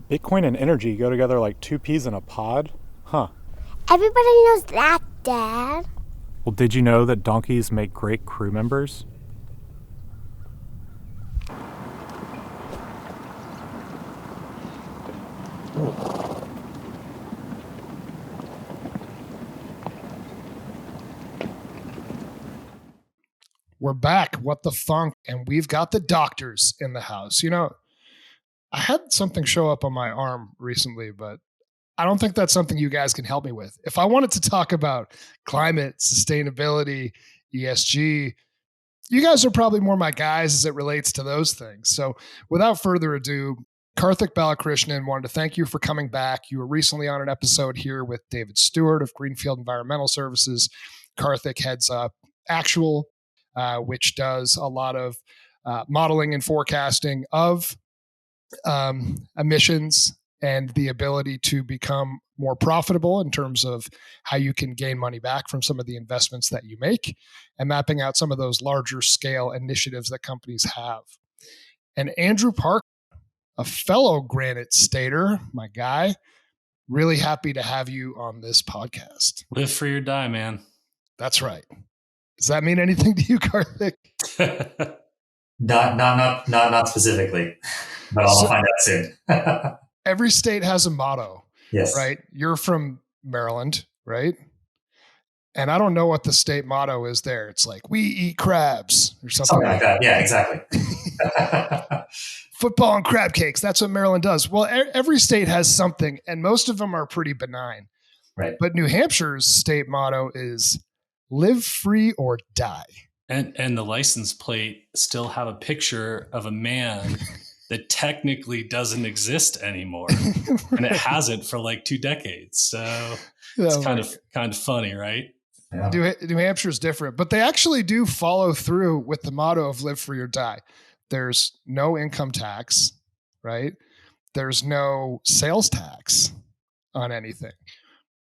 Bitcoin and energy go together like two peas in a pod? Huh. Everybody knows that, Dad. Well, did you know that donkeys make great crew members? We're back. What the funk? And we've got the doctors in the house. You know, I had something show up on my arm recently, but I don't think that's something you guys can help me with. If I wanted to talk about climate, sustainability, ESG, you guys are probably more my guys as it relates to those things. So without further ado, Karthik Balakrishnan wanted to thank you for coming back. You were recently on an episode here with David Stewart of Greenfield Environmental Services. Karthik heads up Actual, which does a lot of modeling and forecasting of emissions and the ability to become more profitable in terms of how you can gain money back from some of the investments that you make and mapping out some of those larger scale initiatives that companies have. And Andrew Park, a fellow Granite Stater, my guy, really happy to have you on this podcast. Live free or die, man. That's right. Does that mean anything to you, Karthik? Not specifically, but I'll find out soon. Every state has a motto. Yes. Right? You're from Maryland, right? And I don't know what the state motto is there. It's like, we eat crabs or something like that. Yeah, exactly. Football and crab cakes. That's what Maryland does. Well, every state has something, and most of them are pretty benign. Right. But New Hampshire's state motto is live free or die. And the license plate still have a picture of a man that technically doesn't exist anymore. And it hasn't for like 2 decades. So it's kind of funny, right? Yeah. New Hampshire's different, but they actually do follow through with the motto of live free or die. There's no income tax, right? There's no sales tax on anything.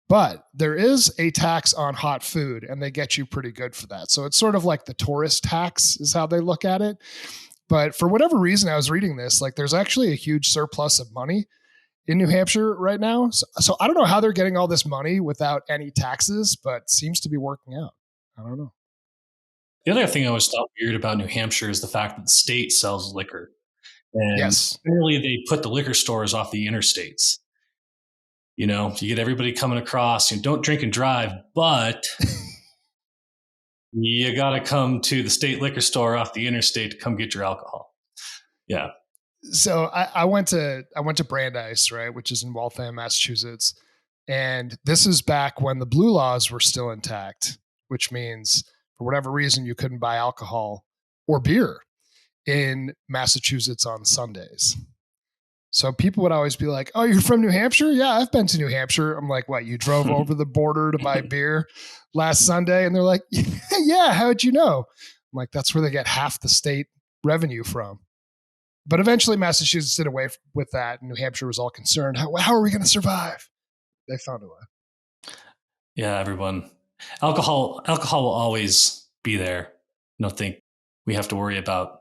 But there is a tax on hot food, and they get you pretty good for that. So it's sort of like the tourist tax is how they look at it. But for whatever reason, I was reading this, like there's actually a huge surplus of money in New Hampshire right now. So I don't know how they're getting all this money without any taxes, but seems to be working out. I don't know. The other thing I always thought weird about New Hampshire is the fact that the state sells liquor. And yes. Apparently they put the liquor stores off the interstates. You know, you get everybody coming across, you don't drink and drive, but you got to come to the state liquor store off the interstate to come get your alcohol. Yeah. So I went to Brandeis, right, which is in Waltham, Massachusetts. And this is back when the blue laws were still intact, which means for whatever reason, you couldn't buy alcohol or beer in Massachusetts on Sundays. So people would always be like, oh, you're from New Hampshire? Yeah, I've been to New Hampshire. I'm like, what, you drove over the border to buy beer last Sunday? And they're like, yeah, how'd you know? I'm like, that's where they get half the state revenue from. But eventually Massachusetts did away with that. And New Hampshire was all concerned. How are we going to survive? They found a way. Yeah, everyone. Alcohol will always be there. I don't think we have to worry about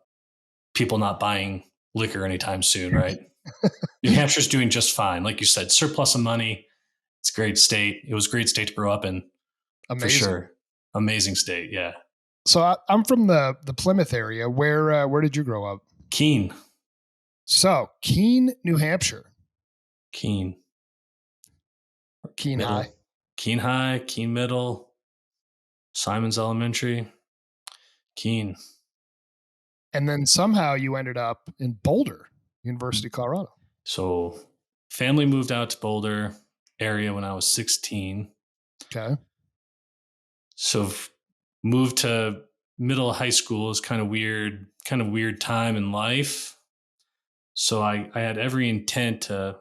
people not buying liquor anytime soon, right? New Hampshire's doing just fine. Like you said, surplus of money. It's a great state. It was a great state to grow up in. Amazing. For sure. Amazing state, yeah. So I'm from the Plymouth area. Where did you grow up? Keene. So Keene, New Hampshire. Keene. Keene High. Keene High, Keene Middle, Simons Elementary, Keene. And then somehow you ended up in Boulder, University of Colorado. So family moved out to Boulder area when I was 16. Okay. So moved to middle of high school is kind of weird time in life. So I had every intent to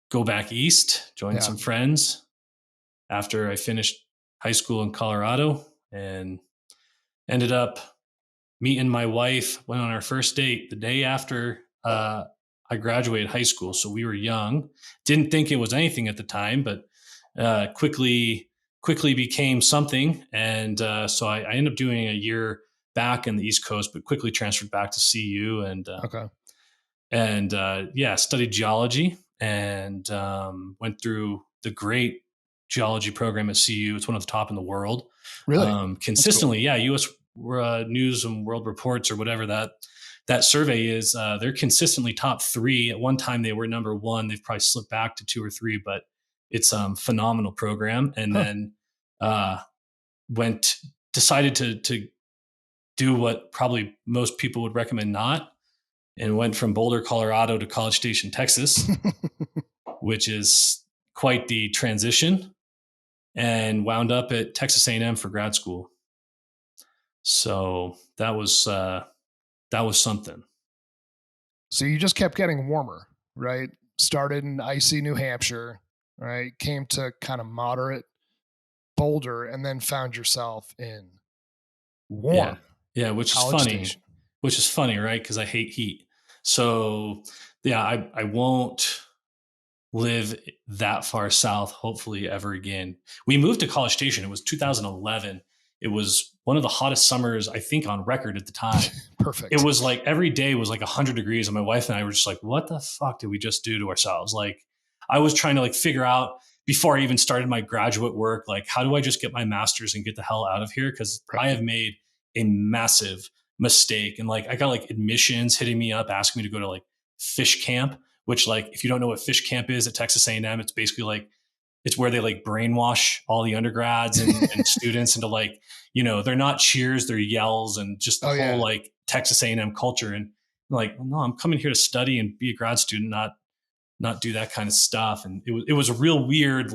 go back east, join some friends after I finished high school in Colorado, and ended up meeting my wife, went on our first date the day after I graduated high school. So we were young, didn't think it was anything at the time, but quickly became something. And so I ended up doing a year back in the East Coast, but quickly transferred back to CU and and studied geology and went through the great geology program at CU. It's one of the top in the world. Really? Consistently, cool. U.S. News and World Reports or whatever that survey is, they're consistently top 3. At one time they were number 1. They've probably slipped back to 2 or 3, but it's phenomenal program. And then decided to do what probably most people would recommend not, and went from Boulder, Colorado to College Station, Texas, which is quite the transition, and wound up at Texas A&M for grad school. So that was something. So you just kept getting warmer, right? Started in icy New Hampshire, right? Came to kind of moderate Boulder, and then found yourself in warm. Yeah, which is funny. Which is funny, right? Because I hate heat. So yeah, I won't live that far south, hopefully, ever again. We moved to College Station. It was 2011. It was one of the hottest summers, I think, on record at the time. Perfect. It was like every day was like 100 degrees. And my wife and I were just like, what the fuck did we just do to ourselves? Like, I was trying to like figure out before I even started my graduate work, like, how do I just get my master's and get the hell out of here? Because I have made a massive mistake. And like, I got like admissions hitting me up, asking me to go to like fish camp, which, like, if you don't know what fish camp is at Texas A&M, it's basically like, it's where they like brainwash all the undergrads and students into like, they're not cheers, they're yells, and just the whole like Texas A&M culture. And like, well, no, I'm coming here to study and be a grad student, not do that kind of stuff. And it was a real weird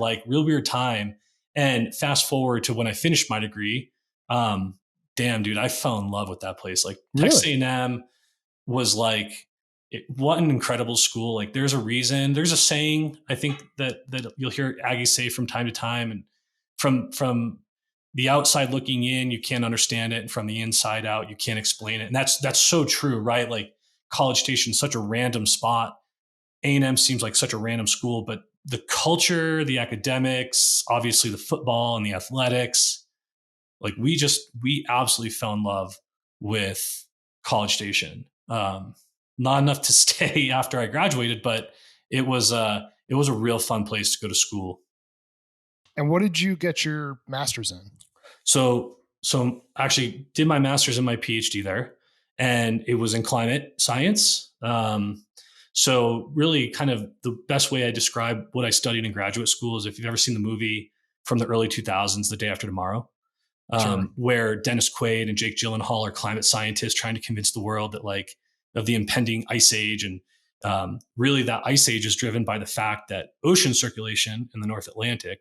time. And fast forward to when I finished my degree, damn, dude, I fell in love with that place. Like, really? Texas A&M was like, what an incredible school. Like, there's a saying, I think that you'll hear Aggies say from time to time, and from the outside looking in, you can't understand it. And from the inside out, you can't explain it. And that's so true, right? Like, College Station is such a random spot. A&M seems like such a random school, but the culture, the academics, obviously the football and the athletics, like we absolutely fell in love with College Station. Not enough to stay after I graduated, but it was a real fun place to go to school. And what did you get your master's in? So actually did my master's and my PhD there, and it was in climate science. So really kind of the best way I describe what I studied in graduate school is if you've ever seen the movie from the early 2000s, The Day After Tomorrow, sure, where Dennis Quaid and Jake Gyllenhaal are climate scientists trying to convince the world that like of the impending ice age. And really that ice age is driven by the fact that ocean circulation in the North Atlantic,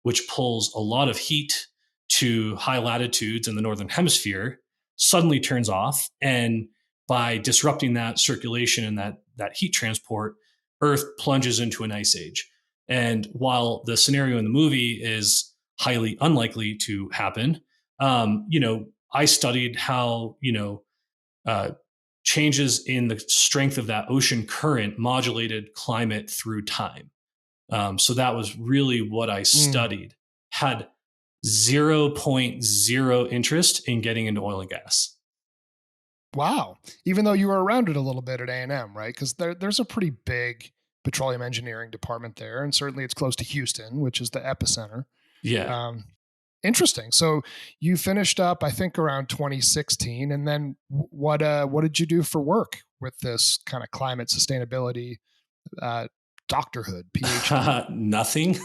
which pulls a lot of heat to high latitudes in the Northern Hemisphere, suddenly turns off. And by disrupting that circulation and that heat transport, Earth plunges into an ice age. And while the scenario in the movie is highly unlikely to happen, I studied how, changes in the strength of that ocean current modulated climate through time. So that was really what I studied. Had 0.0 interest in getting into oil and gas. Wow. Even though you were around it a little bit at A&M, right? Because there's a pretty big petroleum engineering department there. And certainly it's close to Houston, which is the epicenter. Yeah. Interesting. So you finished up, I think, around 2016. And then what did you do for work with this kind of climate sustainability doctorhood, PhD? Nothing.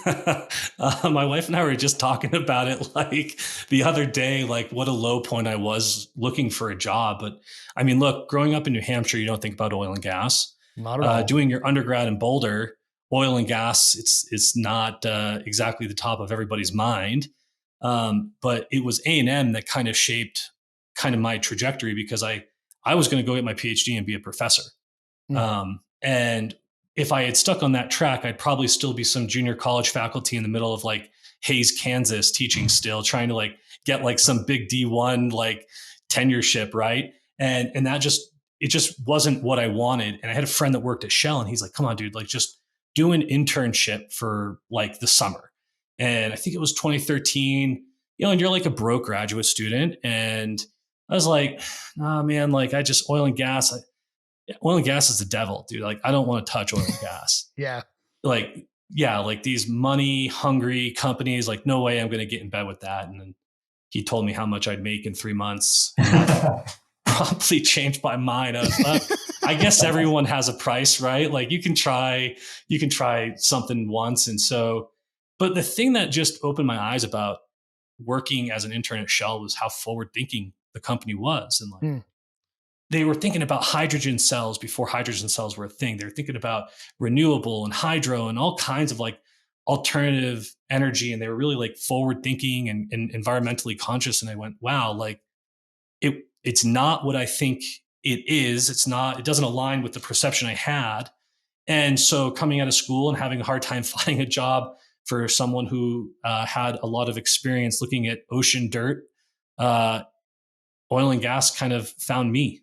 My wife and I were just talking about it like the other day, like what a low point I was looking for a job. But I mean, look, growing up in New Hampshire, you don't think about oil and gas. Not at all. Doing your undergrad in Boulder, oil and gas, it's not exactly the top of everybody's mind. But it was A&M that kind of shaped kind of my trajectory, because I was going to go get my PhD and be a professor. And if I had stuck on that track, I'd probably still be some junior college faculty in the middle of like Hayes, Kansas, teaching still, trying to like get like some big D1 like tenureship, right? And it just wasn't what I wanted. And I had a friend that worked at Shell, and he's like, "Come on, dude, like just do an internship for like the summer." And I think it was 2013, and you're like a broke graduate student. And I was like, "Nah, man, like I just oil and gas." oil and gas is the devil, dude. Like, I don't want to touch oil and gas. Yeah. Like, yeah, like these money hungry companies, like, no way I'm going to get in bed with that. And then he told me how much I'd make in 3 months. Promptly changed my mind. I guess everyone has a price, right? Like, you can try something once. And so, but the thing that just opened my eyes about working as an intern at Shell was how forward thinking the company was. And like, they were thinking about hydrogen cells before hydrogen cells were a thing. They were thinking about renewable and hydro and all kinds of like alternative energy. And they were really like forward thinking and environmentally conscious. And I went, wow, like it's not what I think it is. It doesn't align with the perception I had. And so coming out of school and having a hard time finding a job for someone who had a lot of experience looking at ocean dirt, oil and gas kind of found me.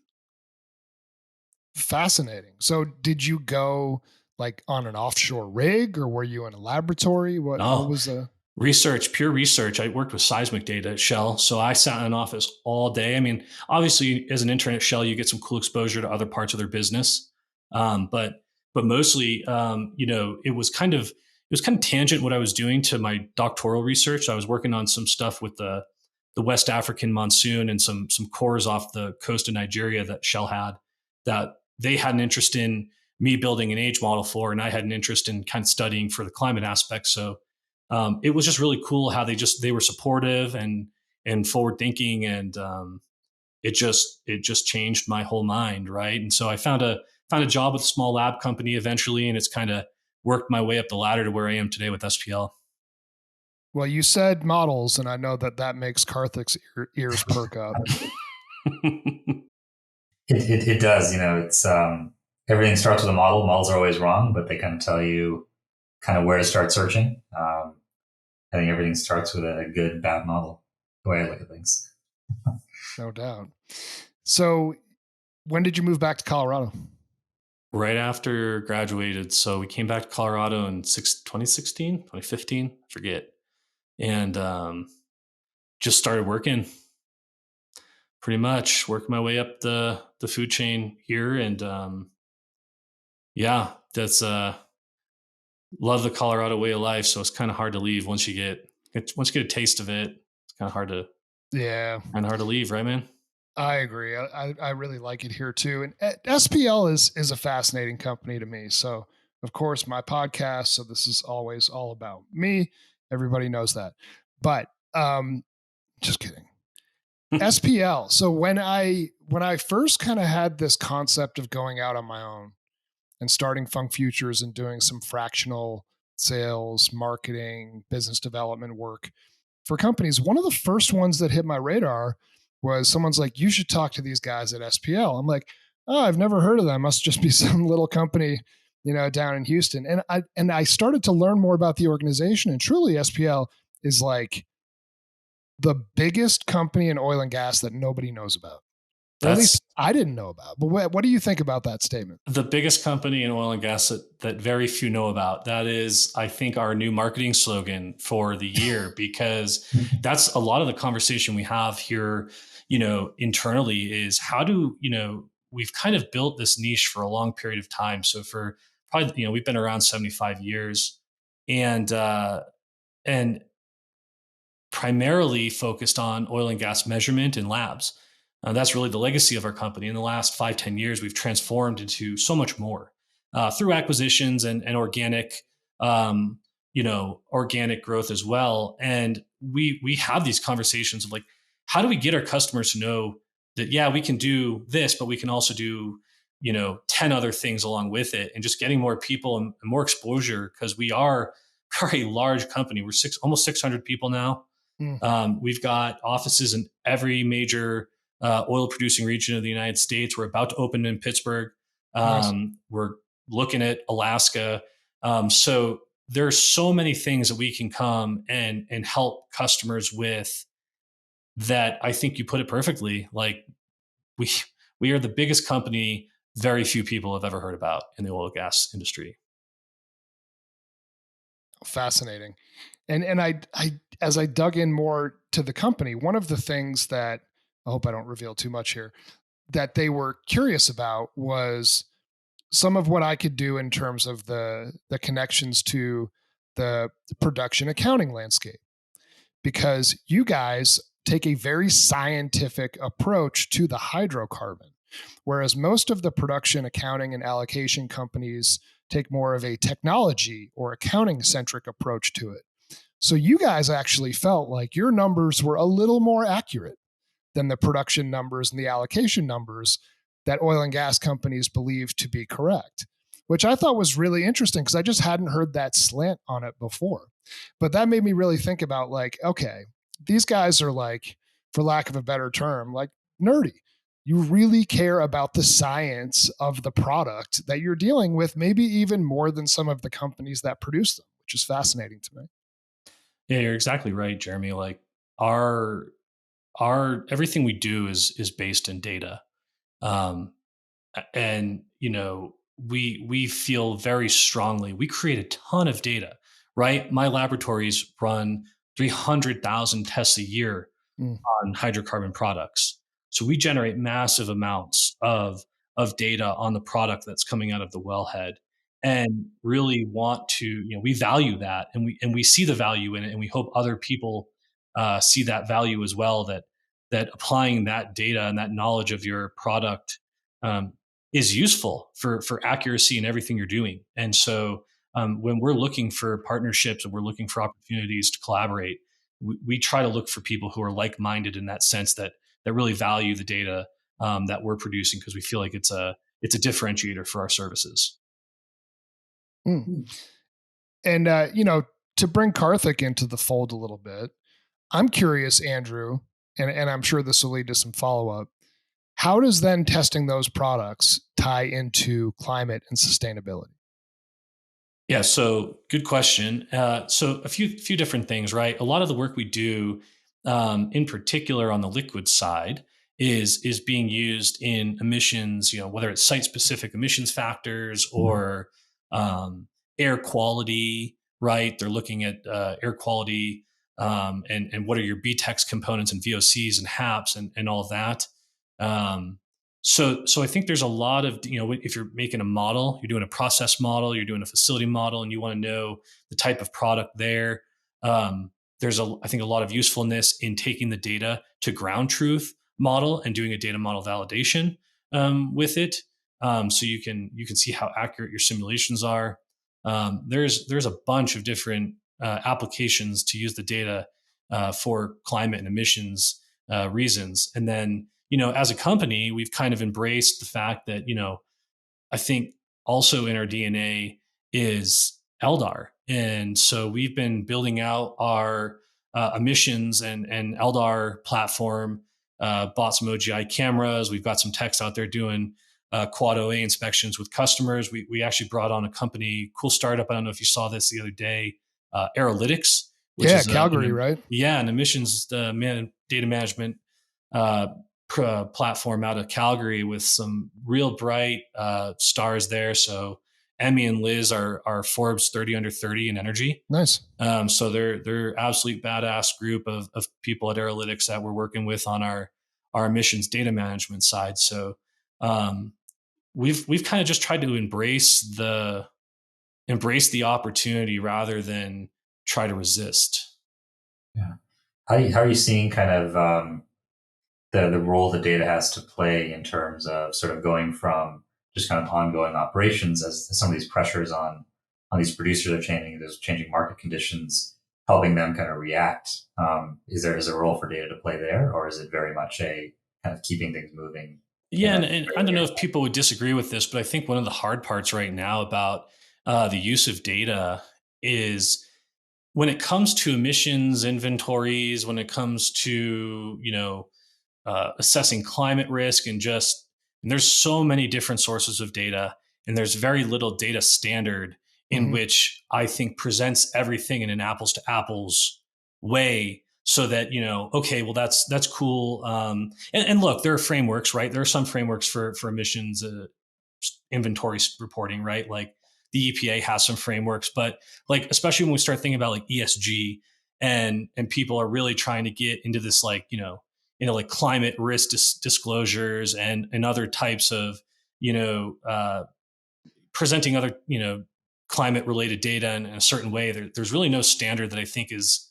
Fascinating. So did you go like on an offshore rig, or were you in a laboratory? What was the research, pure research? I worked with seismic data at Shell. So I sat in an office all day. I mean, obviously as an intern at Shell, you get some cool exposure to other parts of their business. But mostly, it was kind of tangent what I was doing to my doctoral research. I was working on some stuff with the West African monsoon and some cores off the coast of Nigeria that Shell had, that they had an interest in me building an age model for, and I had an interest in kind of studying for the climate aspect. So it was just really cool how they were supportive and forward thinking, and it just changed my whole mind, right? And so I found a job with a small lab company eventually, and it's kind of worked my way up the ladder to where I am today with SPL. Well, you said models, and I know that makes Karthik's ears perk up. It does. It's everything starts with a model. Models are always wrong, but they kind of tell you kind of where to start searching. I think everything starts with a good, bad model, the way I look at things. No doubt. So when did you move back to Colorado? Right after graduated. So we came back to Colorado in 2016, 2015, I forget. And just started working. Pretty much working my way up the food chain here. And that's love the Colorado way of life. So it's kind of hard to leave once you get a taste of it. It's kind of hard to leave, right, man? I agree. I really like it here too. And SPL is a fascinating company to me. So of course my podcast, so this is always all about me. Everybody knows that. But just kidding. SPL. So when I first kind of had this concept of going out on my own and starting Funk Futures and doing some fractional sales, marketing, business development work for companies, one of the first ones that hit my radar was someone's like, you should talk to these guys at SPL. I'm like, oh, I've never heard of them. Must just be some little company, down in Houston. And I started to learn more about the organization, and truly SPL is like the biggest company in oil and gas that nobody knows about. Or at least I didn't know about. But what do you think about that statement? The biggest company in oil and gas that very few know about. That is, I think, our new marketing slogan for the year, because that's a lot of the conversation we have here, internally, is how do, we've kind of built this niche for a long period of time. So for probably, we've been around 75 years and primarily focused on oil and gas measurement and labs. That's really the legacy of our company. In the last 5-10 years, we've transformed into so much more through acquisitions and organic, organic growth as well. And we have these conversations of like, how do we get our customers to know that, yeah, we can do this, but we can also do, 10 other things along with it, and just getting more people and more exposure, because we are a large company. We're almost 600 people now. We've got offices in every major oil producing region of the United States. We're about to open in Pittsburgh. Nice. We're looking at Alaska. So there's so many things that we can come and help customers with, that I think you put it perfectly. Like we are the biggest company very few people have ever heard about in the oil and gas industry. Fascinating. And I as I dug in more to the company, one of the things that, I hope I don't reveal too much here, that they were curious about was some of what I could do in terms of the connections to the production accounting landscape, because you guys take a very scientific approach to the hydrocarbon, whereas most of the production accounting and allocation companies take more of a technology or accounting centric approach to it. So you guys actually felt like your numbers were a little more accurate than the production numbers and the allocation numbers that oil and gas companies believe to be correct, which I thought was really interesting because I just hadn't heard that slant on it before. But that made me really think about, like, okay, these guys are, like, for lack of a better term, like, nerdy. You really care about the science of the product that you're dealing with, maybe even more than some of the companies that produce them, which is fascinating to me. Yeah, you're exactly right, Jeremy. Like our everything we do is based in data. Um, and we feel very strongly. We create a ton of data, right? My laboratories run 300,000 tests a year on hydrocarbon products. So we generate massive amounts of data on the product that's coming out of the wellhead, and really want to, we value that, and we see the value in it, and we hope other people see that value as well. That applying that data and that knowledge of your product um, is useful for accuracy in everything you're doing. And so when we're looking for partnerships and we're looking for opportunities to collaborate, we try to look for people who are like-minded in that sense, that really value the data that we're producing, because we feel like it's a differentiator for our services. Mm. And to bring Karthik into the fold a little bit, I'm curious, Andrew, and I'm sure this will lead to some follow-up. How does then testing those products tie into climate and sustainability? Yeah, so good question. So a few different things, right? A lot of the work we do, in particular on the liquid side, is being used in emissions. Whether it's site-specific emissions factors or air quality, right? They're looking at air quality and what are your BTEX components and VOCs and HAPs and all of that. Um, so I think there's a lot of, if you're making a model, you're doing a process model, you're doing a facility model, and you want to know the type of product there. There's I think a lot of usefulness in taking the data to ground truth model and doing a data model validation with it. So you can see how accurate your simulations are. There's a bunch of different applications to use the data for climate and emissions reasons. And then, as a company, we've kind of embraced the fact that, I think also in our DNA is LDAR. And so we've been building out our emissions and LDAR platform, bought some OGI cameras. We've got some techs out there doing quad OA inspections with customers. We actually brought on a company, cool startup. I don't know if you saw this the other day, Aerolytics, which is Calgary, right? Yeah, an emissions data management platform out of Calgary with some real bright stars there. So Emmy and Liz are Forbes 30 under 30 in energy. Nice. So they're absolute badass group of people at Aerolytics that we're working with on our emissions data management side. So we've kind of just tried to embrace the opportunity rather than try to resist. Yeah. How are you seeing kind of the role the data has to play in terms of sort of going from just kind of ongoing operations as some of these pressures on these producers are changing, there's changing market conditions, helping them kind of react? Is there a role for data to play there, or is it very much a kind of keeping things moving? Yeah, and I don't know if people would disagree with this, but I think one of the hard parts right now about the use of data is when it comes to emissions inventories, when it comes to assessing climate risk, and there's so many different sources of data, and there's very little data standard in which I think presents everything in an apples to apples way, so that, okay, well, that's cool. And look, there are frameworks, right? There are some frameworks for emissions inventory reporting, right? Like the EPA has some frameworks, but like, especially when we start thinking about like ESG and people are really trying to get into this, like, like climate risk disclosures and other types of, presenting other, climate related data in a certain way. There's really no standard that I think is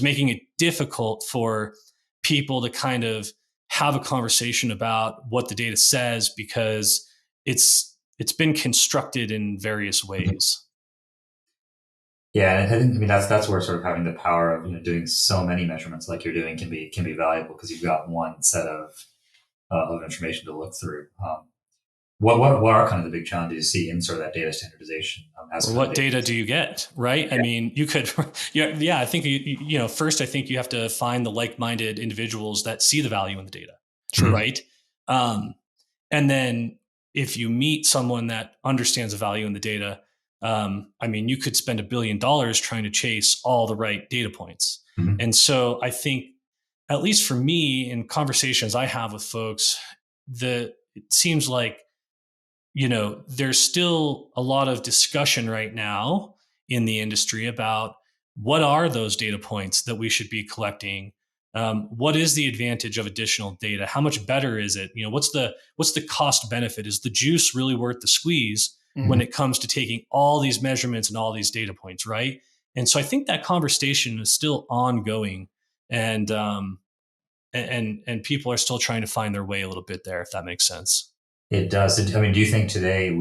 making it difficult for people to kind of have a conversation about what the data says, because it's been constructed in various ways. Yeah, I think that's where sort of having the power of doing so many measurements like you're doing can be valuable, because you've got one set of information to look through. What are kind of the big challenges you see in sort of that data standardization? What data do you get, right? Yeah. I mean, you could, yeah. I think first, I think you have to find the like-minded individuals that see the value in the data, right? And then if you meet someone that understands the value in the data, I mean, you could spend $1 billion trying to chase all the right data points. Mm-hmm. And so I think, at least for me, in conversations I have with folks, it seems like, there's still a lot of discussion right now in the industry about what are those data points that we should be collecting. What is the advantage of additional data? How much better is it? What's the cost benefit? Is the juice really worth the squeeze when it comes to taking all these measurements and all these data points, right? And so I think that conversation is still ongoing, and people are still trying to find their way a little bit there, if that makes sense. It does. I mean, do you think today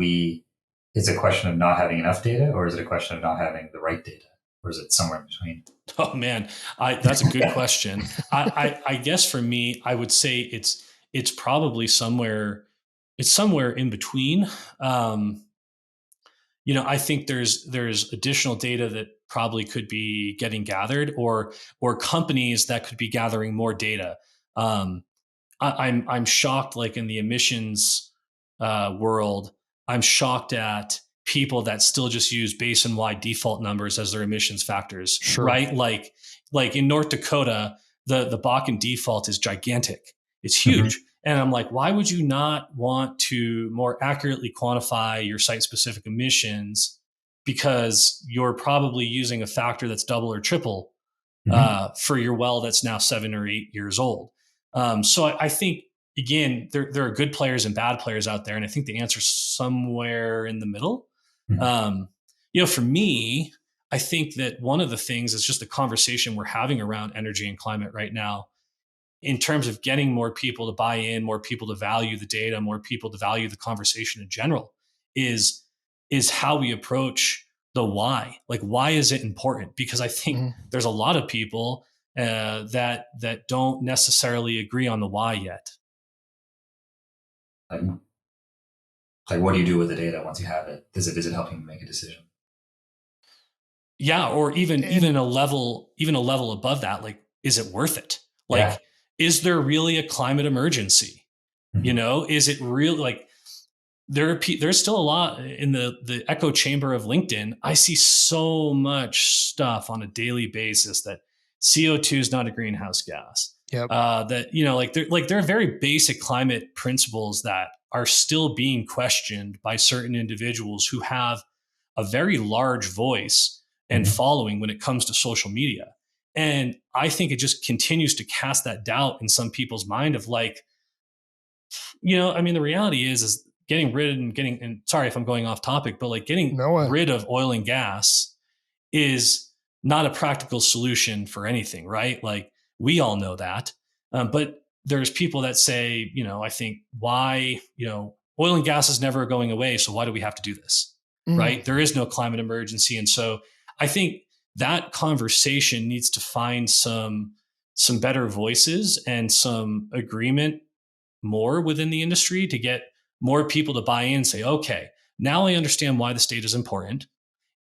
it's a question of not having enough data, or is it a question of not having the right data, or is it somewhere in between? Oh man, that's a good question. I guess for me, I would say it's probably somewhere in between. I think there's additional data that probably could be getting gathered, or companies that could be gathering more data. I'm shocked, like in the emissions world, I'm shocked at people that still just use basin-wide default numbers as their emissions factors, right? Like in North Dakota, the Bakken default is gigantic. It's huge. And I'm like, why would you not want to more accurately quantify your site-specific emissions? Because you're probably using a factor that's double or triple for your well that's now 7 or 8 years old. So I think, again, there are good players and bad players out there, and I think the answer is somewhere in the middle. For me, I think that one of the things is just the conversation we're having around energy and climate right now, in terms of getting more people to buy in, more people to value the data, more people to value the conversation in general, is how we approach the why. Like, why is it important? Because I think there's a lot of people that don't necessarily agree on the why yet. Like, what do you do with the data once you have it? Is it helping you make a decision? Yeah, or even a level above that. Like, is it worth it? Like, is there really a climate emergency? Is it real? Like, there's still a lot in the echo chamber of LinkedIn. I see so much stuff on a daily basis that CO2 is not a greenhouse gas. Yep. There are very basic climate principles that are still being questioned by certain individuals who have a very large voice and following when it comes to social media. And I think it just continues to cast that doubt in some people's mind of like, the reality is getting rid and sorry if I'm going off topic, but like getting rid of oil and gas is not a practical solution for anything, right? Like, we all know that. But there's people that say, I think, why, oil and gas is never going away. So why do we have to do this? Right? There is no climate emergency. And so I think that conversation needs to find some better voices and some agreement more within the industry to get more people to buy in and say, okay, now I understand why this data is important.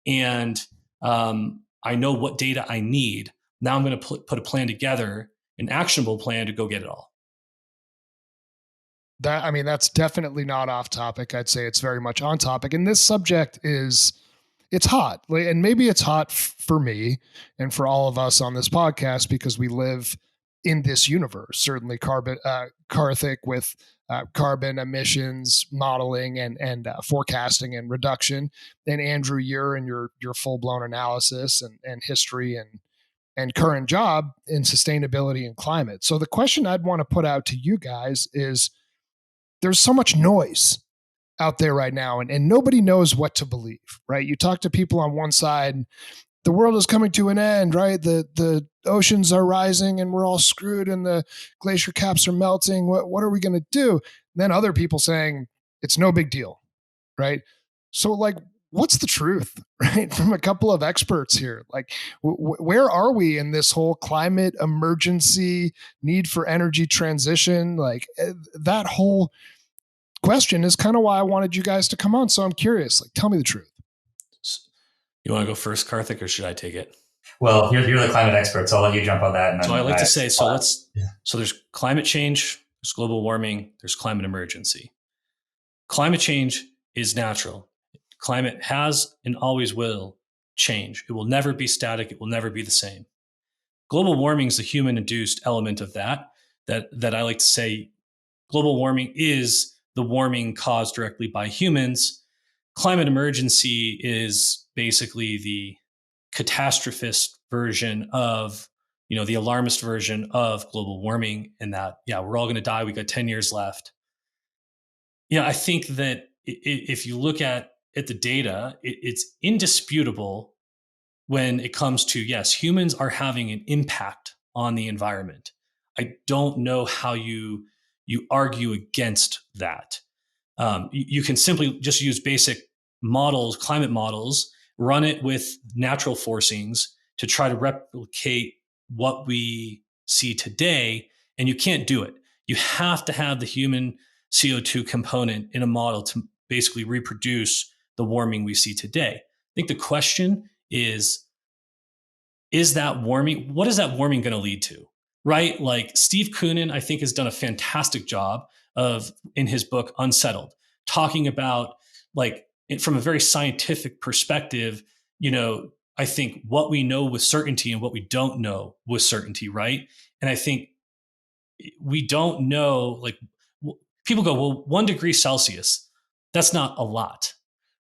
And I know what data I need. Now I'm going to put a plan together, an actionable plan to go get it all. That's definitely not off topic. I'd say it's very much on topic. And this subject it's hot. And maybe it's hot for me and for all of us on this podcast because we live in this universe. Certainly Karthik with carbon emissions modeling and forecasting and reduction. And Andrew, you're in your full-blown analysis and history and current job in sustainability and climate. So the question I'd want to put out to you guys is, there's so much noise out there right now, and nobody knows what to believe, right? You talk to people on one side, the world is coming to an end, right? The oceans are rising and we're all screwed and the glacier caps are melting. What are we going to do? And then other people saying it's no big deal, right? So like, what's the truth, right? From a couple of experts here, like where are we in this whole climate emergency, need for energy transition? Like that whole question is kind of why I wanted you guys to come on. So I'm curious, like, tell me the truth. You want to go first, Karthik, or should I take it? Well, you're the climate expert, so I'll let you jump on that. And so I like to say, so there's climate change, there's global warming, there's climate emergency. Climate change is natural. Climate has and always will change. It will never be static. It will never be the same. Global warming is the human-induced element of that I like to say global warming is the warming caused directly by humans. Climate emergency is basically the catastrophist version of, the alarmist version of global warming, and that, we're all going to die. We got 10 years left. I think that if you look at the data, it's indisputable when it comes to, yes, humans are having an impact on the environment. I don't know how you argue against that. You can simply just use basic models, climate models, run it with natural forcings to try to replicate what we see today, and you can't do it. You have to have the human CO2 component in a model to basically reproduce the warming we see today. I think the question is that warming, what is that warming going to lead to, right? Like Steve Koonin, I think, has done a fantastic job of, in his book, Unsettled, talking about, like, from a very scientific perspective, I think what we know with certainty and what we don't know with certainty, right? And I think we don't know, like, people go, well, 1 degree Celsius, that's not a lot,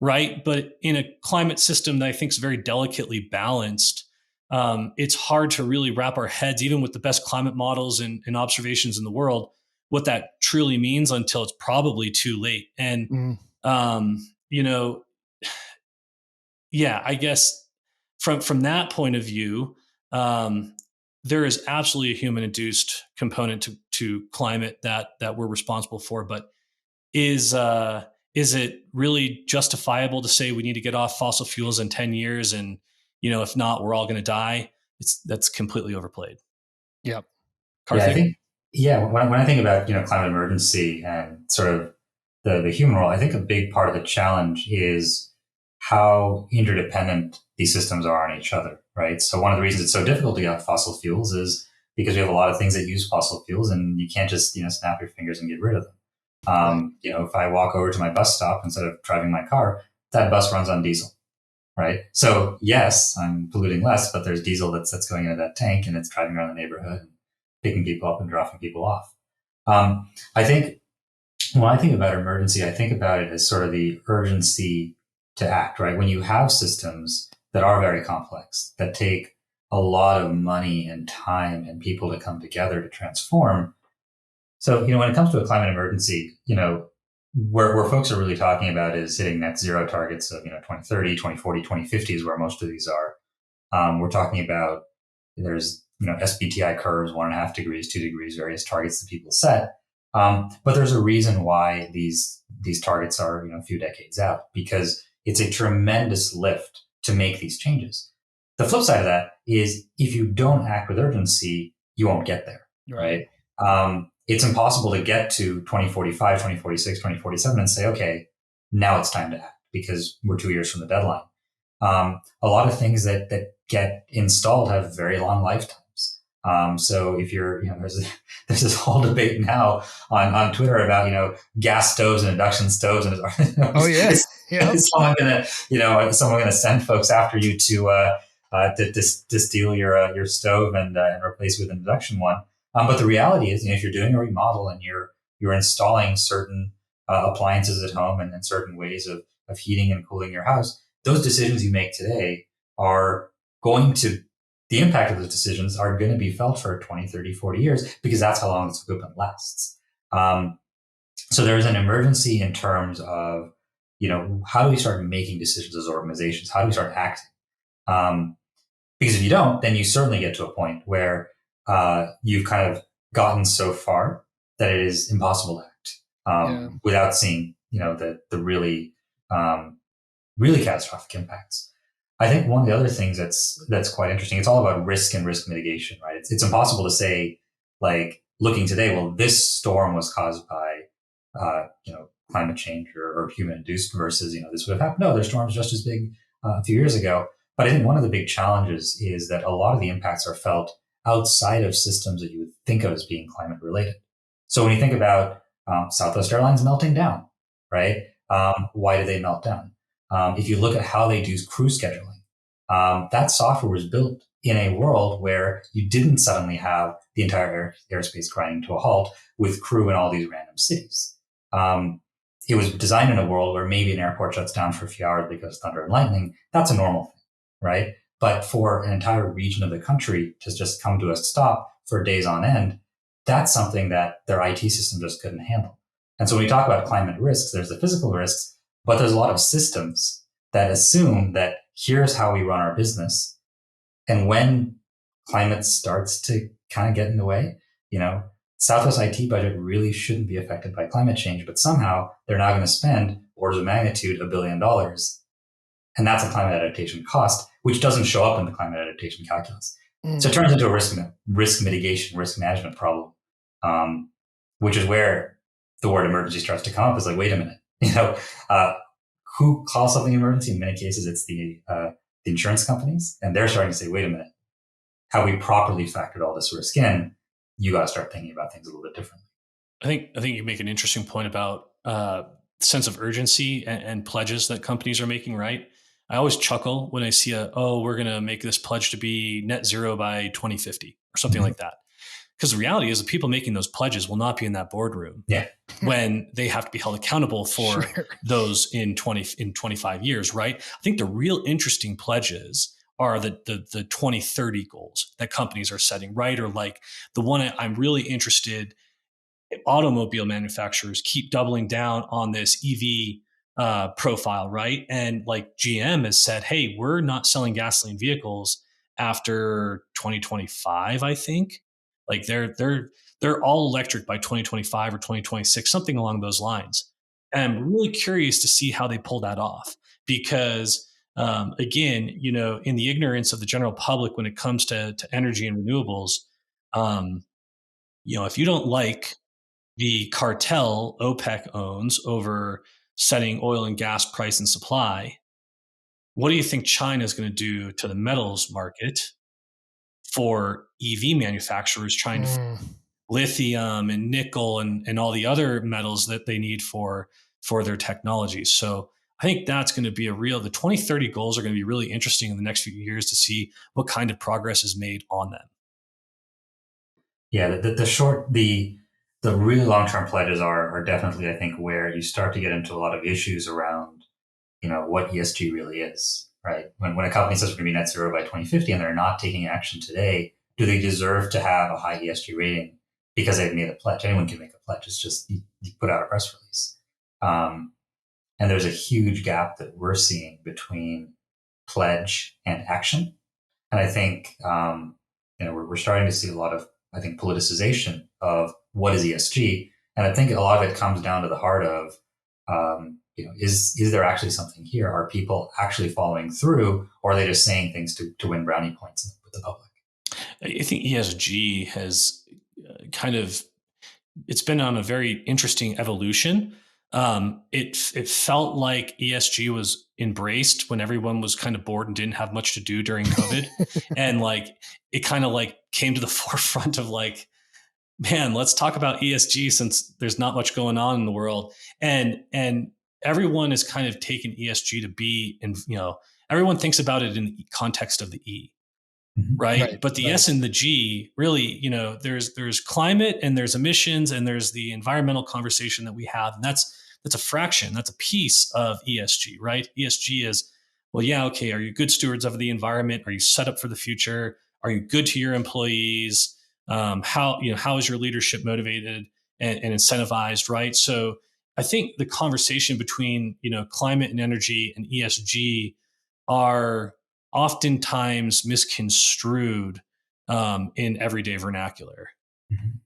right? But in a climate system that I think is very delicately balanced, it's hard to really wrap our heads, even with the best climate models and observations in the world, what that truly means until it's probably too late. And, I guess from that point of view, there is absolutely a human-induced component to climate that we're responsible for. But is it really justifiable to say we need to get off fossil fuels in 10 years? And, if not, we're all going to die. That's completely overplayed. Yep. Karthik? When I think about, climate emergency and sort of the human role, I think a big part of the challenge is how interdependent these systems are on each other, right? So one of the reasons it's so difficult to get off fossil fuels is because we have a lot of things that use fossil fuels, and you can't just, snap your fingers and get rid of them. If I walk over to my bus stop instead of driving my car, that bus runs on diesel, right? So yes, I'm polluting less, but there's diesel that's going into that tank, and it's driving around the neighborhood and picking people up and dropping people off. I think when I think about emergency, I think about it as sort of the urgency to act, right? When you have systems that are very complex, that take a lot of money and time and people to come together to transform. So, when it comes to a climate emergency, where folks are really talking about is hitting net zero targets of, 2030, 2040, 2050 is where most of these are. We're talking about, there's, SBTI curves, 1.5 degrees, 2 degrees, various targets that people set. But there's a reason why these targets are, a few decades out, because it's a tremendous lift to make these changes. The flip side of that is if you don't act with urgency, you won't get there, right? It's impossible to get to 2045, 2046, 2047 and say, okay, now it's time to act because we're 2 years from the deadline. A lot of things that get installed have very long lifetimes. So if you're, there's this whole debate now on Twitter about, gas stoves and induction stoves. And oh yeah. Is someone gonna send folks after you to steal your stove and replace it with an induction one? But the reality is, if you're doing a remodel and you're installing certain appliances at home and certain ways of heating and cooling your house, those decisions you make today are going to the impact of those decisions are going to be felt for 20, 30, 40 years, because that's how long this equipment lasts. So there's an emergency in terms of, how do we start making decisions as organizations? How do we start acting? Because if you don't, then you certainly get to a point where you've kind of gotten so far that it is impossible to act without seeing, the really, really catastrophic impacts. I think one of the other things that's quite interesting, it's all about risk and risk mitigation, right? It's impossible to say, like, looking today, well, this storm was caused by, climate change or human induced versus, this would have happened. No, there's storms just as big a few years ago. But I think one of the big challenges is that a lot of the impacts are felt outside of systems that you would think of as being climate related. So when you think about Southwest Airlines melting down, right? Why did they melt down? If you look at how they do crew scheduling, that software was built in a world where you didn't suddenly have the entire airspace grinding to a halt with crew in all these random cities. It was designed in a world where maybe an airport shuts down for a few hours because of thunder and lightning. That's a normal thing, right? But for an entire region of the country to just come to a stop for days on end, that's something that their IT system just couldn't handle. And so when we talk about climate risks, there's the physical risks, but there's a lot of systems that assume that here's how we run our business. And when climate starts to kind of get in the way, Southwest IT budget really shouldn't be affected by climate change, but somehow they're now going to spend orders of magnitude $1 billion. And that's a climate adaptation cost, which doesn't show up in the climate adaptation calculus. So it turns into a risk mitigation, risk management problem, which is where the word emergency starts to come up. It's like, wait a minute, who calls something emergency? In many cases, it's the insurance companies. And they're starting to say, wait a minute, have we properly factored all this risk in? You got to start thinking about things a little bit differently. I think you make an interesting point about sense of urgency and pledges that companies are making, right? I always chuckle when I see we're going to make this pledge to be net zero by 2050 or something like that. Because the reality is the people making those pledges will not be in that boardroom when they have to be held accountable for those in 25 years, right? I think the real interesting pledges are the 2030 goals that companies are setting, right? Or like the one I'm really interested in, automobile manufacturers keep doubling down on this EV profile, right? And like GM has said, hey, we're not selling gasoline vehicles after 2025, I think. Like they're all electric by 2025 or 2026, something along those lines. And I'm really curious to see how they pull that off because again, in the ignorance of the general public when it comes to energy and renewables, if you don't like the cartel OPEC owns over setting oil and gas price and supply, what do you think China is going to do to the metals market for EV manufacturers trying to lithium and nickel and all the other metals that they need for their technologies? So I think that's going to be the 2030 goals are going to be really interesting in the next few years to see what kind of progress is made on them. Yeah, the really long-term pledges are definitely, I think, where you start to get into a lot of issues around, what ESG really is, right? When a company says we're going to be net zero by 2050 and they're not taking action today, do they deserve to have a high ESG rating because they've made a pledge? Anyone can make a pledge. It's just you put out a press release. And there's a huge gap that we're seeing between pledge and action. And I think, we're starting to see a lot of, politicization of what is ESG. And I think a lot of it comes down to the heart of, is there actually something here? Are people actually following through, or are they just saying things to win brownie points with the public? I think ESG has it's been on a very interesting evolution. It felt like ESG was embraced when everyone was kind of bored and didn't have much to do during COVID. And like, it kind of like came to the forefront of like, man, let's talk about ESG since there's not much going on in the world. And everyone is kind of taken ESG to be, everyone thinks about it in the context of the E. Right. But the S and the G really, there's climate and there's emissions and there's the environmental conversation that we have. And that's a fraction. That's a piece of ESG, right? ESG is, well, yeah, okay. Are you good stewards of the environment? Are you set up for the future? Are you good to your employees? How is your leadership motivated and incentivized, right? So I think the conversation between, climate and energy and ESG are oftentimes misconstrued in everyday vernacular. Mhm.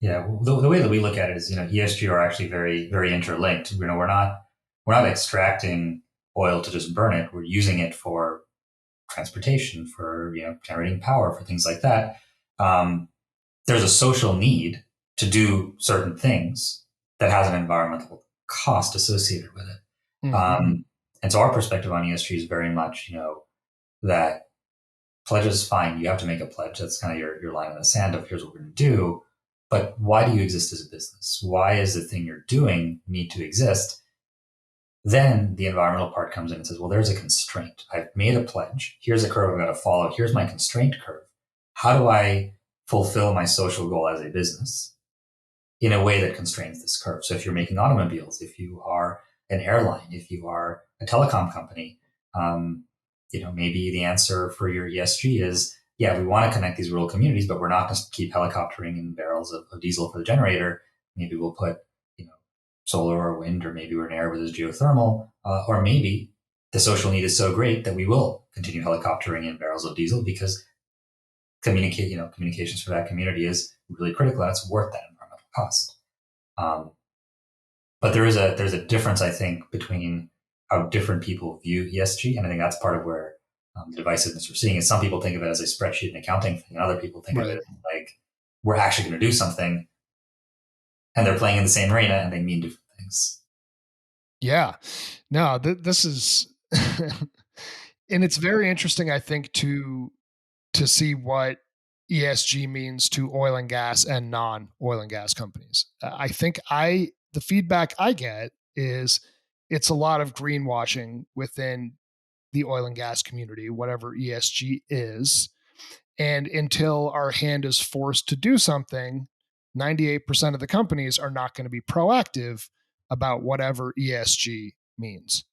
Yeah, well, the way that we look at it is, ESG are actually very, very interlinked. We're not extracting oil to just burn it. We're using it for transportation, for generating power, for things like that. Um, there's a social need to do certain things that has an environmental cost associated with it. Mhm. And so our perspective on ESG is very much, that pledge is fine. You have to make a pledge. That's kind of your line in the sand of here's what we're going to do. But why do you exist as a business? Why is the thing you're doing need to exist? Then the environmental part comes in and says, well, there's a constraint. I've made a pledge. Here's a curve I've got to follow. Here's my constraint curve. How do I fulfill my social goal as a business in a way that constrains this curve? So if you're making automobiles, if you are an airline, if you are a telecom company, maybe the answer for your ESG is, yeah, we want to connect these rural communities, but we're not going to keep helicoptering in barrels of diesel for the generator. Maybe we'll put, solar or wind, or maybe we're in air with this geothermal, or maybe the social need is so great that we will continue helicoptering in barrels of diesel because communications for that community is really critical and it's worth that environmental cost. But there's a difference, I think, between how different people view ESG, and I think that's part of where the divisiveness we're seeing is some people think of it as a spreadsheet and accounting thing, and other people think of it as like we're actually going to do something, and they're playing in the same arena and they mean different things. Yeah, no, this is, and it's very interesting, I think, to see what ESG means to oil and gas and non-oil and gas companies. I think the feedback I get is it's a lot of greenwashing within the oil and gas community, whatever ESG is. And until our hand is forced to do something, 98% of the companies are not going to be proactive about whatever ESG means.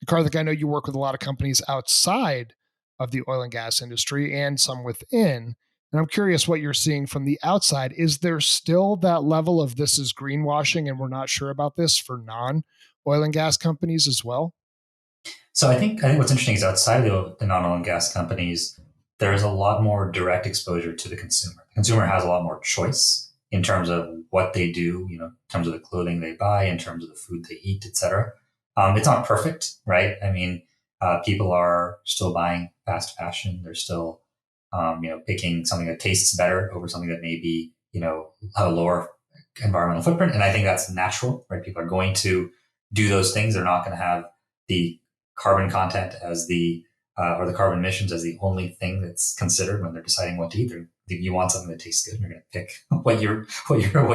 Karthik, I know you work with a lot of companies outside of the oil and gas industry and some within. And I'm curious what you're seeing from the outside. Is there still that level of this is greenwashing and we're not sure about this for non-oil and gas companies as well? So I think what's interesting is outside of the non-oil and gas companies, there is a lot more direct exposure to the consumer. The consumer has a lot more choice in terms of what they do, in terms of the clothing they buy, in terms of the food they eat, et cetera. It's not perfect, right? I mean, people are still buying fast fashion. They're still, picking something that tastes better over something that maybe, have a lower environmental footprint. And I think that's natural, right? People are going to do those things. They're not going to have the carbon content as or the carbon emissions as the only thing that's considered when they're deciding what to eat. You want something that tastes good, and you're going to pick what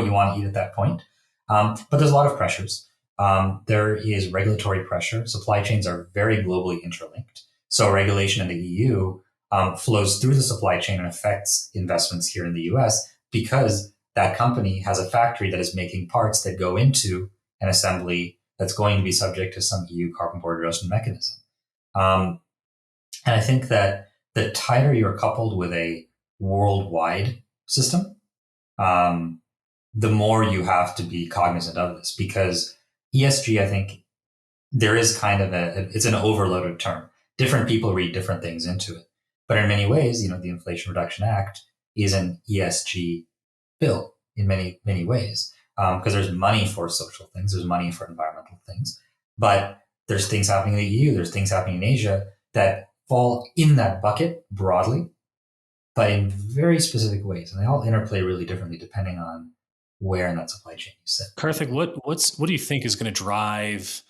you want to eat at that point. But there's a lot of pressures. There is regulatory pressure. Supply chains are very globally interlinked. So regulation in the EU flows through the supply chain and affects investments here in the US because that company has a factory that is making parts that go into an assembly that's going to be subject to some EU carbon border adjustment mechanism. And I think that the tighter you're coupled with a worldwide system, the more you have to be cognizant of this, because ESG, I think there is kind of it's an overloaded term. Different people read different things into it. But in many ways, the Inflation Reduction Act is an ESG bill in many, many ways. Because there's money for social things, there's money for environmental things, but there's things happening in the EU, there's things happening in Asia that fall in that bucket broadly, but in very specific ways. And they all interplay really differently depending on where in that supply chain you sit. Karthik, what do you think is going to drive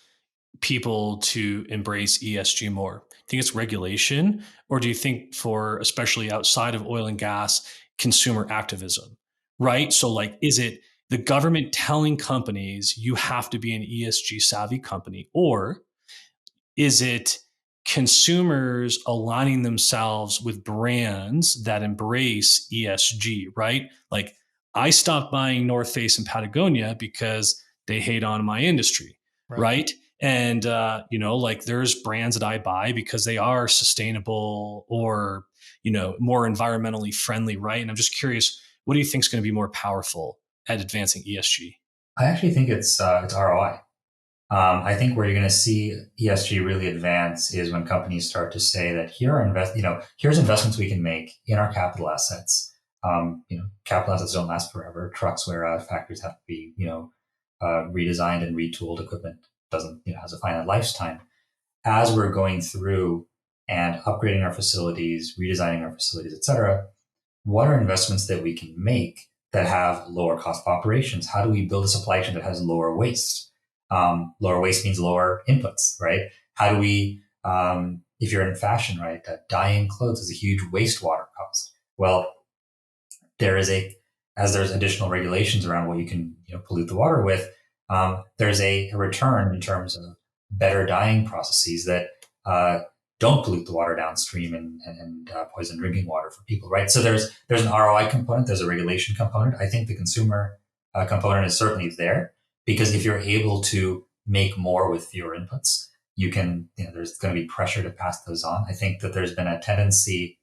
people to embrace ESG more? Do you think it's regulation, or do you think for especially outside of oil and gas, consumer activism, right? So is it the government telling companies you have to be an ESG savvy company, or is it consumers aligning themselves with brands that embrace ESG, right? Like I stopped buying North Face and Patagonia because they hate on my industry, right? And, there's brands that I buy because they are sustainable or, more environmentally friendly, right? And I'm just curious, what do you think is going to be more powerful at advancing ESG? I actually think it's ROI. I think where you're going to see ESG really advance is when companies start to say that here's investments we can make in our capital assets. Capital assets don't last forever. Trucks wear out. Factories have to be, redesigned and retooled. Equipment doesn't, has a finite lifetime. As we're going through and upgrading our facilities, redesigning our facilities, et cetera, what are investments that we can make that have lower cost of operations? How do we build a supply chain that has lower waste? Lower waste means lower inputs, right? How do we, if you're in fashion, right, dyeing clothes is a huge wastewater cost. Well, there's additional regulations around what you can pollute the water with. There's a return in terms of better dyeing processes that don't pollute the water downstream and poison drinking water for people, right? So there's an ROI component, there's a regulation component. I think the consumer component is certainly there, because if you're able to make more with fewer inputs, you can, there's going to be pressure to pass those on. I think that there's been a tendency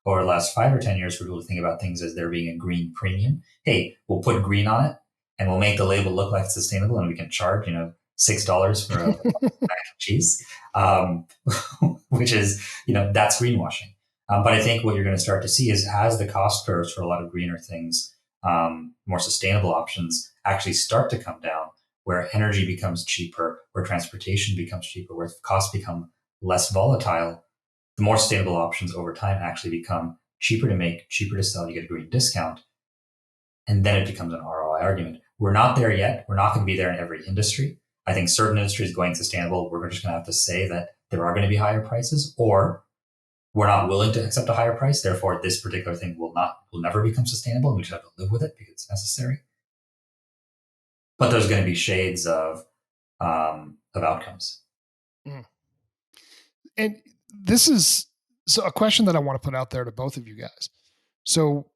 over the last 5 or 10 years for people to think about things as there being a green premium. Hey, we'll put green on it and we'll make the label look like it's sustainable, and we can charge, $6 for a mac and cheese, which is, that's greenwashing. But I think what you're going to start to see is, as the cost curves for a lot of greener things, more sustainable options actually start to come down, where energy becomes cheaper, where transportation becomes cheaper, where costs become less volatile, the more sustainable options over time actually become cheaper to make, cheaper to sell. You get a green discount. And then it becomes an ROI argument. We're not there yet. We're not going to be there in every industry. I think certain industries going sustainable, we're just going to have to say that there are going to be higher prices, or we're not willing to accept a higher price. Therefore, this particular thing will never become sustainable. We just have to live with it because it's necessary. But there's going to be shades of outcomes. Mm. And this is a question that I want to put out there to both of you guys. So,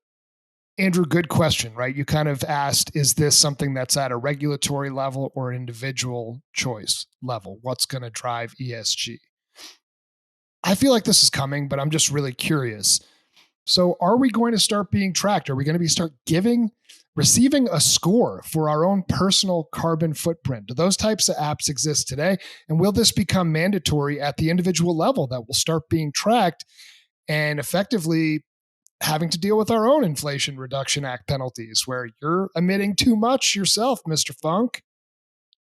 Andrew, good question, right? You kind of asked, is this something that's at a regulatory level or individual choice level? What's going to drive ESG? I feel like this is coming, but I'm just really curious. So are we going to start being tracked? Are we going to start receiving a score for our own personal carbon footprint? Do those types of apps exist today? And will this become mandatory at the individual level, that will start being tracked and effectively having to deal with our own Inflation Reduction Act penalties, where you're emitting too much yourself, Mr. Funk,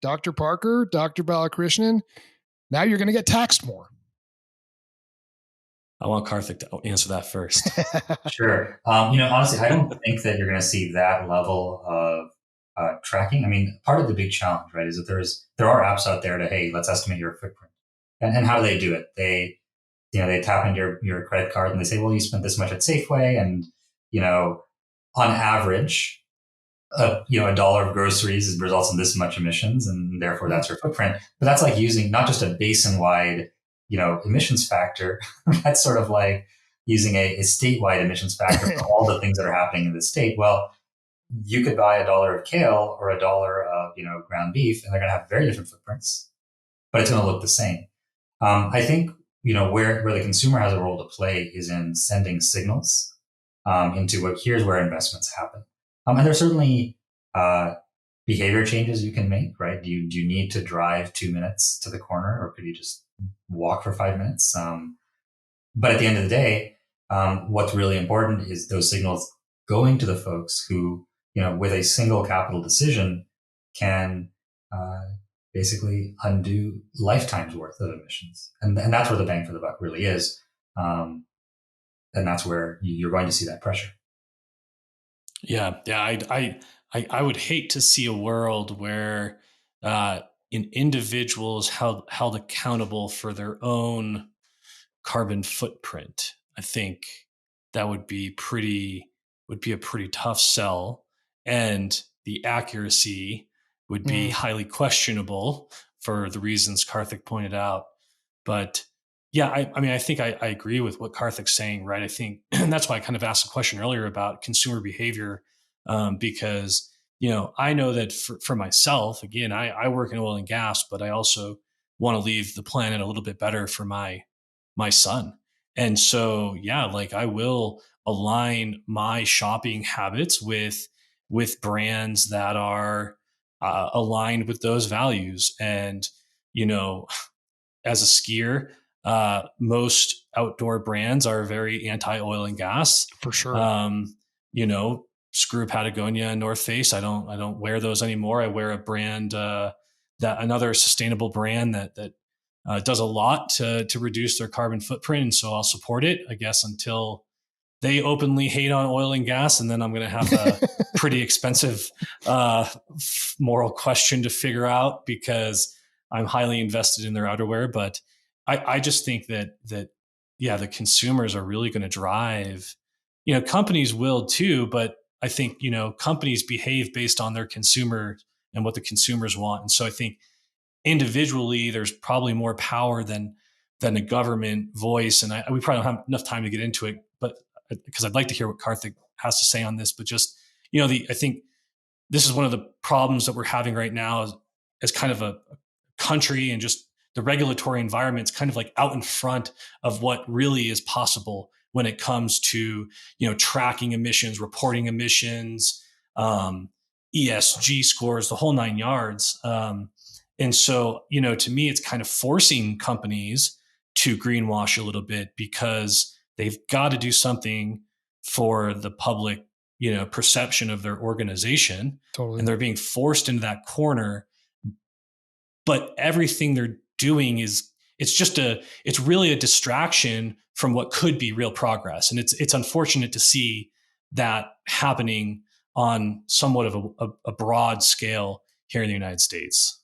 Dr. Parker, Dr. Balakrishnan, now you're going to get taxed more? I want Karthik to answer that first. Sure. Honestly, I don't think that you're going to see that level of tracking. I mean, part of the big challenge, right, is that there are apps out there to, hey, let's estimate your footprint. And how do they do it? They tap into your credit card and they say, well, you spent this much at Safeway, and, on average, $1 of groceries results in this much emissions, and therefore that's your footprint. But that's like using not just a basin-wide, emissions factor. That's sort of like using a statewide emissions factor for all the things that are happening in the state. Well, you could buy $1 of kale or $1 of, ground beef, and they're going to have very different footprints, but it's going to look the same. I think, where the consumer has a role to play is in sending signals into here's where investments happen. And there's certainly behavior changes you can make, right? Do you need to drive 2 minutes to the corner, or could you just walk for 5 minutes? But at the end of the day, what's really important is those signals going to the folks who, with a single capital decision can basically undo lifetimes worth of emissions. And that's where the bang for the buck really is. And that's where you're going to see that pressure. Yeah. I would hate to see a world where in individuals held accountable for their own carbon footprint. I think that would be a pretty tough sell, and the accuracy would be highly questionable for the reasons Karthik pointed out. But yeah, I think I agree with what Karthik's saying, right? I think, and that's why I kind of asked a question earlier about consumer behavior, because I know that for myself, again, I work in oil and gas, but I also want to leave the planet a little bit better for my son. And so, yeah, like I will align my shopping habits with brands that are aligned with those values. And, you know, as a skier, most outdoor brands are very anti oil and gas. For sure. You know, screw Patagonia and North Face. I don't wear those anymore. I wear a brand that another sustainable brand that does a lot to reduce their carbon footprint, and so I'll support it, I guess, until they openly hate on oil and gas, and then I'm going to have a pretty expensive moral question to figure out because I'm highly invested in their outerwear. But I just think that yeah, the consumers are really going to drive. You know, companies will too, but I think, you know, companies behave based on their consumer and what the consumers want. And so I think individually there's probably more power than a government voice. And we probably don't have enough time to get into it, but because I'd like to hear what Karthik has to say on this. But just, you know, I think this is one of the problems that we're having right now as kind of a country, and just the regulatory environment's kind of like out in front of what really is possible when it comes to, you know, tracking emissions, reporting emissions, ESG scores, the whole 9 yards. And so, you know, to me, it's kind of forcing companies to greenwash a little bit because they've got to do something for the public, you know, perception of their organization. Totally. And they're being forced into that corner. But everything they're doing it's really a distraction from what could be real progress. And it's unfortunate to see that happening on somewhat of a broad scale here in the United States.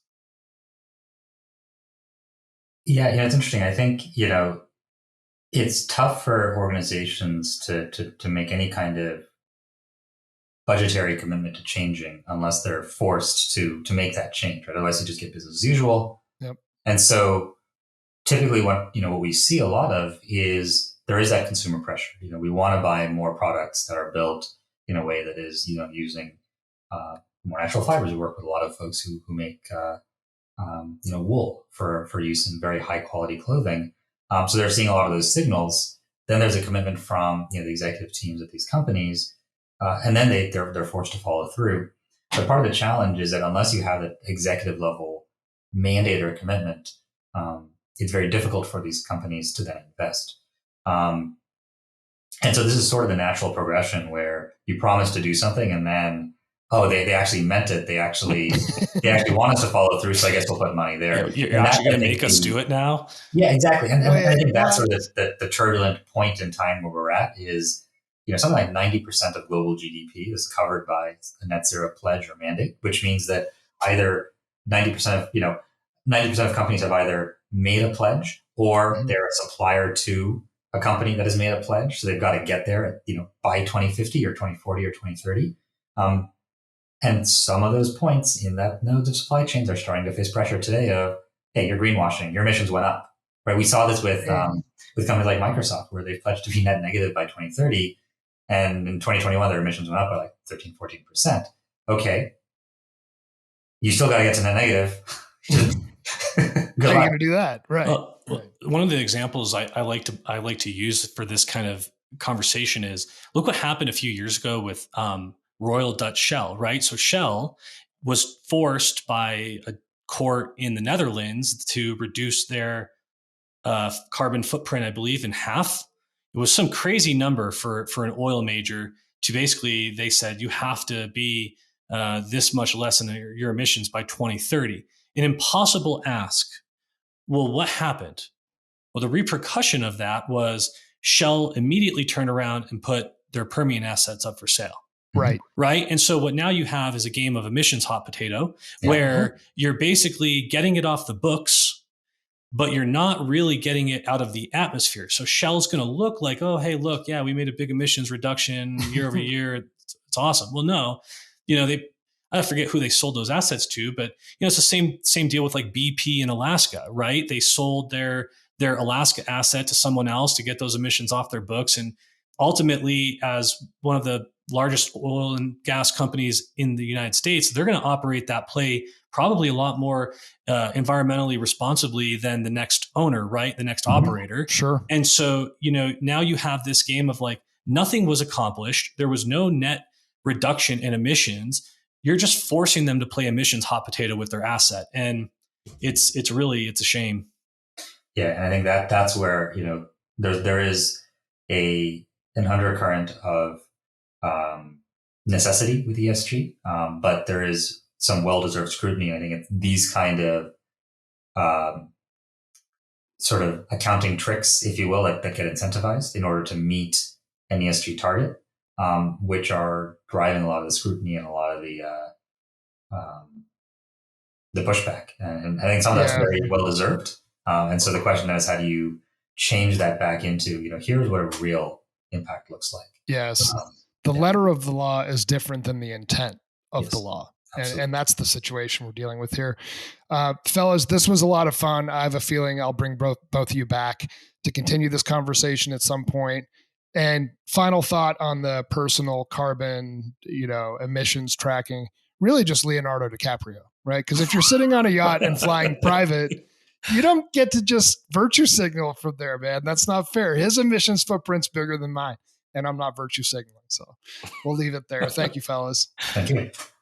Yeah, it's interesting. I think, you know, it's tough for organizations to make any kind of budgetary commitment to changing unless they're forced to make that change, right? Otherwise, you just get business as usual. Yep. And so, typically, what we see a lot of is there is that consumer pressure. You know, we want to buy more products that are built in a way that is, you know, using more natural fibers. We work with a lot of folks who make you know, wool for use in very high quality clothing. So they're seeing a lot of those signals. Then there's a commitment from, you know, the executive teams at these companies, and then they're forced to follow through. But part of the challenge is that unless you have an executive level mandate or commitment, it's very difficult for these companies to then invest. And so this is sort of the natural progression where you promise to do something and then, oh, they actually meant it. They actually want us to follow through. So I guess we'll put money there. You're actually going to make us do it now? Yeah, exactly. And I think that's sort of the turbulent point in time where we're at is, you know, something like 90% of global GDP is covered by a net zero pledge or mandate, which means that either 90% of companies have either made a pledge or they're a supplier to a company that has made a pledge. So they've got to get there at, you know, by 2050 or 2040 or 2030. And some of those points in that nodes of supply chains are starting to face pressure today of, hey, you're greenwashing, your emissions went up, right? We saw this with companies like Microsoft, where they pledged to be net negative by 2030. And in 2021, their emissions went up by like 13, 14%. Okay. You still got to get to net negative. How are you going to do that? Right. Well, one of the examples I like to use for this kind of conversation is, look what happened a few years ago with Royal Dutch Shell, right? So Shell was forced by a court in the Netherlands to reduce their carbon footprint, I believe, in half. It was some crazy number for an oil major to basically, they said, you have to be this much less in your emissions by 2030. An impossible ask. Well, what happened? Well, the repercussion of that was Shell immediately turned around and put their Permian assets up for sale. Right. Right. And so what now you have is a game of emissions hot potato, where you're basically getting it off the books, but you're not really getting it out of the atmosphere. So Shell's going to look like, oh, hey, look, yeah, we made a big emissions reduction year over year. It's awesome. Well, no, you know, I forget who they sold those assets to, but you know, it's the same deal with like BP in Alaska, right? They sold their Alaska asset to someone else to get those emissions off their books. And ultimately, as one of the largest oil and gas companies in the United States, they're going to operate that play probably a lot more environmentally responsibly than the next owner, right? The next operator. Sure. And so, now you have this game of like nothing was accomplished. There was no net reduction in emissions. You're just forcing them to play emissions hot potato with their asset. And it's a shame. Yeah. And I think that's where, there is an undercurrent of necessity with ESG, but there is some well-deserved scrutiny. I think it's these kind of sort of accounting tricks, if you will, that get incentivized in order to meet an ESG target, which are driving a lot of the scrutiny and a lot of the pushback. And I think some of that's very well-deserved. And so the question is, how do you change that back into, here's what a real impact looks like? Yes. The letter of the law is different than the intent of the law. And that's the situation we're dealing with here. Fellas, this was a lot of fun. I have a feeling I'll bring both of you back to continue this conversation at some point. And final thought on the personal carbon, emissions tracking, really just Leonardo DiCaprio, right? Because if you're sitting on a yacht and flying private, you don't get to just virtue signal from there, man. That's not fair. His emissions footprint's bigger than mine, and I'm not virtue signaling. So we'll leave it there. Thank you, fellas. Thank you.